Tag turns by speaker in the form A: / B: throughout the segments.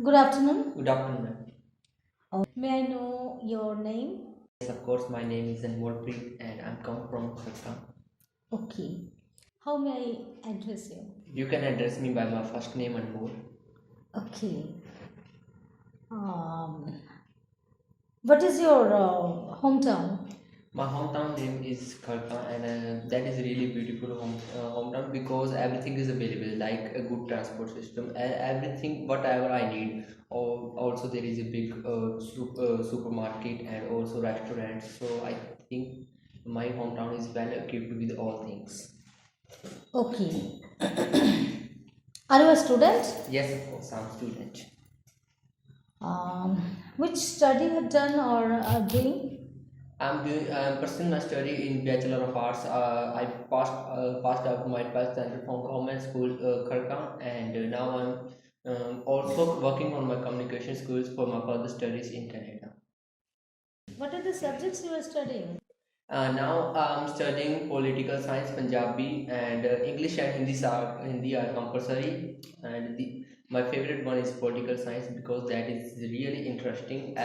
A: Good afternoon.
B: Good afternoon, ma'am.
A: May I know your name?
B: Yes, of course, my name is Anmolpreet and I'm come from Kolkata.
A: Okay. How may I address you?
B: You can address me by my first name Anmol.
A: Okay. Um, what is your hometown?
B: My hometown name is Kharka and that is really beautiful hometown because everything is available like a good transport system, everything whatever I need. Also, there is a big supermarket and also restaurants. So I think my hometown is well equipped with all things.
A: Okay. Are you a student?
B: Yes, of course, I'm a student.
A: Which study you have done or are doing?
B: I'm pursuing my study in Bachelor of Arts. I passed out my 12th standard from government school Kharka, and now I'm also working on my communication skills for my further studies in Canada.
A: What are the subjects you are studying?
B: Now I'm studying political science, Punjabi, and English and Hindi are compulsory. And my favorite one is political science because that is really interesting.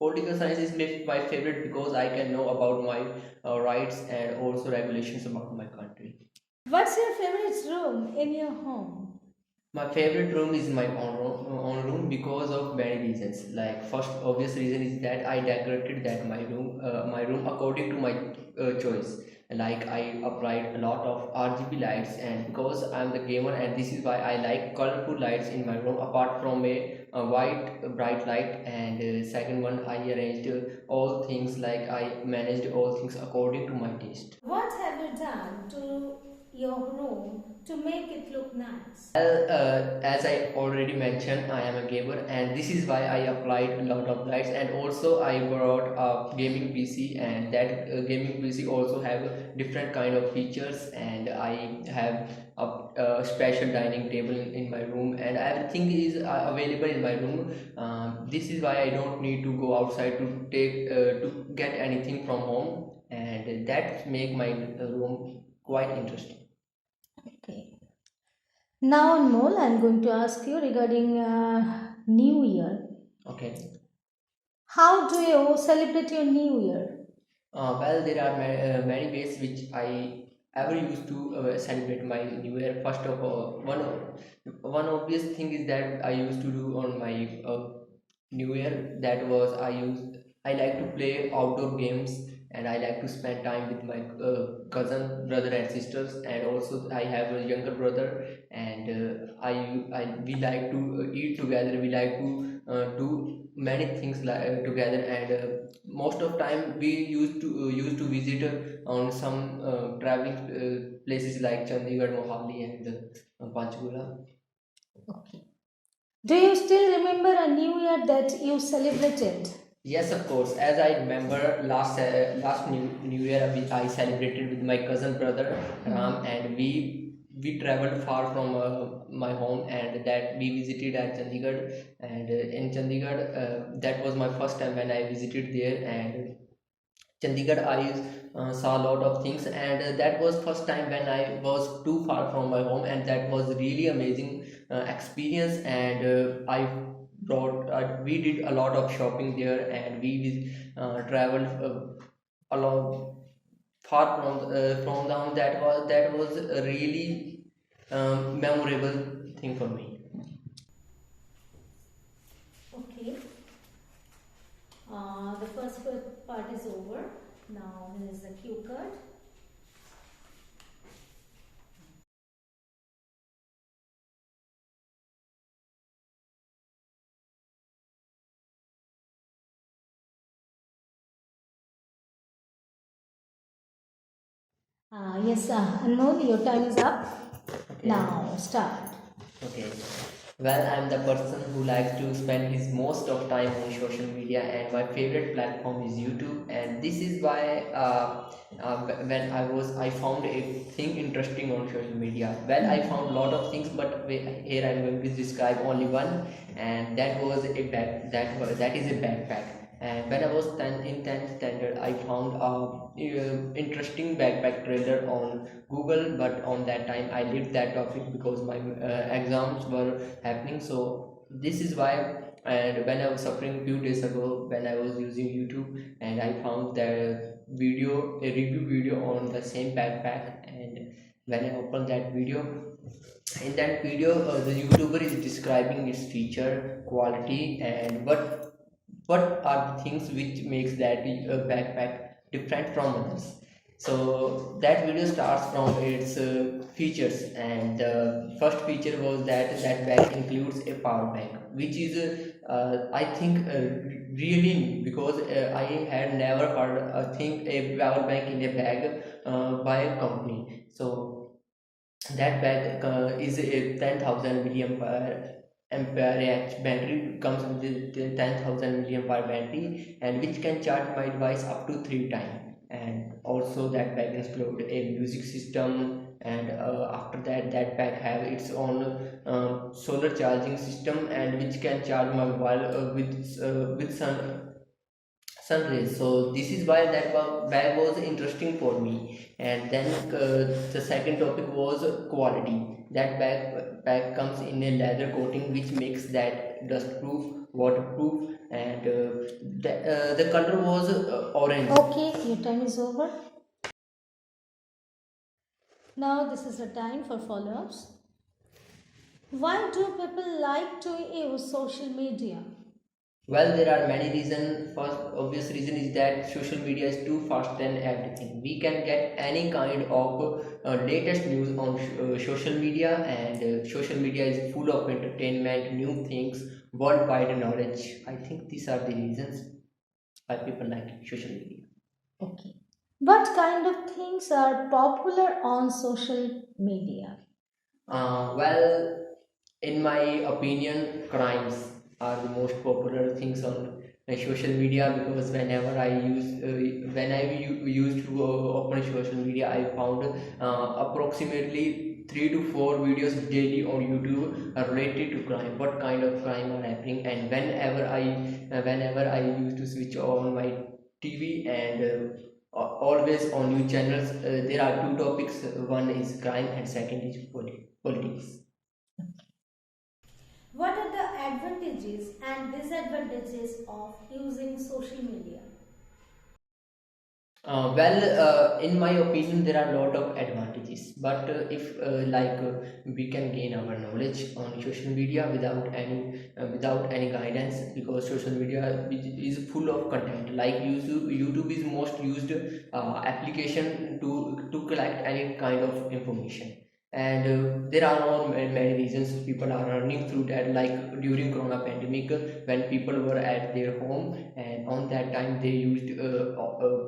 B: Political science is my favorite because I can know about my rights and also regulations about my country.
A: What's your favorite room in your home?
B: My favorite room is my own room because of many reasons. Like first obvious reason is that I decorated that my room according to my choice. Like I applied a lot of RGB lights, and because I'm the gamer, and this is why I like colorful lights in my room. Apart from a white bright light, and second one I arranged all things like I managed all things according to my taste.
A: What have you done to your room to make it look nice?
B: Well, as I already mentioned, I am a gamer, and this is why I applied a lot of lights. And also, I brought a gaming PC, and that gaming PC also have different kind of features. And I have a special dining table in my room, and everything is available in my room. This is why I don't need to go outside to get anything from home, and that make my room quite interesting.
A: Okay. Now, Anmol, I'm going to ask you regarding New Year.
B: Okay.
A: How do you celebrate your New Year?
B: Well, there are many ways which I ever used to celebrate my New Year. First of all, one obvious thing is that I used to do on my New Year. That was I like to play outdoor games, and I like to spend time with my cousin, brother, and sisters. And also, I have a younger brother, and I we like to eat together. We like to do many things together, and most of time we used to visit on some traveling places like Chandigarh, Mohali, and Panchkula.
A: Okay. Do you still remember a New Year that you celebrated?
B: Yes, of course. As I remember, last New Year I celebrated with my cousin brother Ram, and we traveled far from my home, and that we visited at Chandigarh. And in Chandigarh, that was my first time when I visited there, and Chandigarh, I saw a lot of things, and that was first time when I was too far from my home, and that was really amazing experience. And we did a lot of shopping there, and we traveled a lot far from the home. That was a really memorable thing for me.
A: Okay. The first part is over. Now here is the cue card. Yes, Anmol, your time is up.
B: Okay.
A: Now start.
B: Okay. Well, I'm the person who likes to spend his most of time on social media, and my favorite platform is YouTube. And this is why when I found a thing interesting on social media. Well, I found a lot of things, but here I'm going to describe only one, and that was a bag. That is a backpack. And when I was in 10th standard, I found a interesting backpack trailer on Google, but on that time I lived that topic because my exams were happening. So This is why. And when I was suffering few days ago, when I was using YouTube, and I found the video, a review video on the same backpack. And when I opened that video, in that video, the YouTuber is describing its feature, quality, and what are the things which makes that backpack different from others. So that video starts from its features, and the first feature was that that bag includes a power bank, which is I think really new, because I had never heard a thing, a power bank in a bag by a company. So that bag is a 10,000 ampere battery, comes with the 10,000 milliampere battery, and which can charge my device up to 3 times. And also that bag include a music system, and after that, that bag have its own solar charging system, and which can charge my mobile with sun rays. So this is why that bag was interesting for me. And then the second topic was quality. That bag comes in a leather coating, which makes that dust proof, waterproof, and the color was orange.
A: Okay, your time is over. Now this is the time for follow-ups. Why do people like to use social media?
B: Well, there are many reasons. First obvious reason is that social media is too fast and everything. We can get any kind of latest news on social media, and social media is full of entertainment, new things, worldwide knowledge. I think these are the reasons why people like social media.
A: Okay. What kind of things are popular on social media?
B: Well, in my opinion, crimes are the most popular things on social media, because when used to open social media, I found approximately 3 to 4 videos daily on YouTube are related to crime. What kind of crime are happening? And whenever I used to switch on my TV, and always on news channels, there are two topics. One is crime, and second is politics.
A: What are the advantages and disadvantages of using social media?
B: In my opinion, there are a lot of advantages. But if we can gain our knowledge on social media without any guidance, because social media is full of content. Like YouTube is most used application to collect any kind of information. And there are many reasons people are earning through that. Like during Corona pandemic, when people were at their home, and on that time they used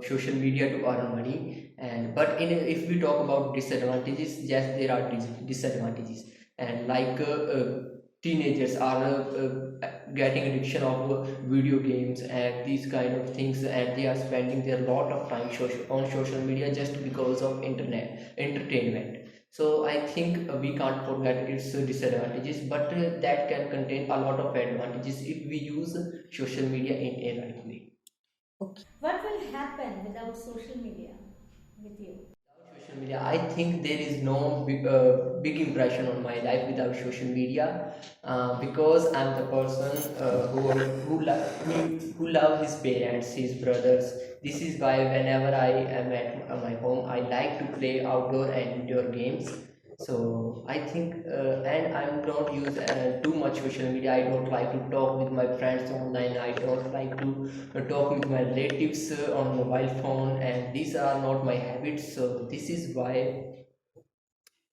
B: social media to earn money. And but if we talk about disadvantages, yes, there are disadvantages. And teenagers are getting addiction of video games and these kind of things, and they are spending their lot of time on social media just because of internet entertainment. So I think we can't forget its disadvantages, but that can contain a lot of advantages if we use social media in a right way.
A: What will happen without social media with you?
B: Social media, I think there is no big impression on my life without social media, because I'm the person who love his parents, his brothers. This is why whenever I am at my home, I like to play outdoor and indoor games. So I think, and I don't use too much social media. I don't like to talk with my friends online. I don't like to talk with my relatives on mobile phone, and these are not my habits. So this is why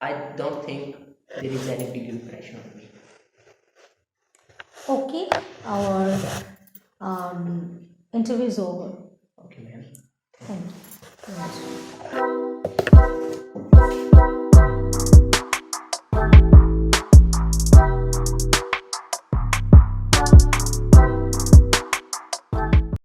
B: I don't think there is any big impression on me.
A: Okay, our interview is over.
B: Okay, ma'am.
A: Thank you.